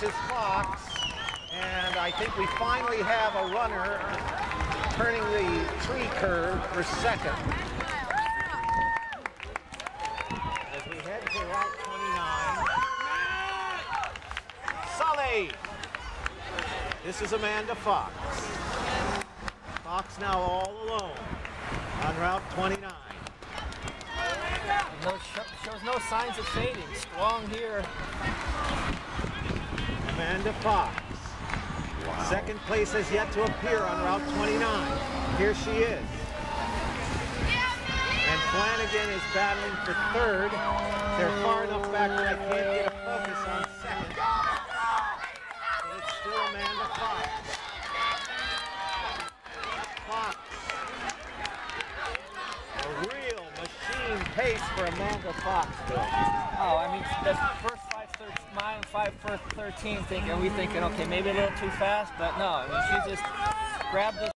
is Fox, and I think we finally have a runner turning the tree curve for second. As we head to Route 29, Sully. This is Amanda Fox. Fox now all alone on Route 29. Shows no signs of fading. Strong here. Amanda Fox. Wow. Second place has yet to appear on Route 29. Here she is. And Flanagan is battling for third. They're far enough back that I can't get a focus on second. But it's still Amanda Fox. Fox. A real machine pace for Amanda Fox, Bill. Oh, I mean, the first 5:13 thinking, okay, maybe a little too fast, but no, I mean, she just grabbed this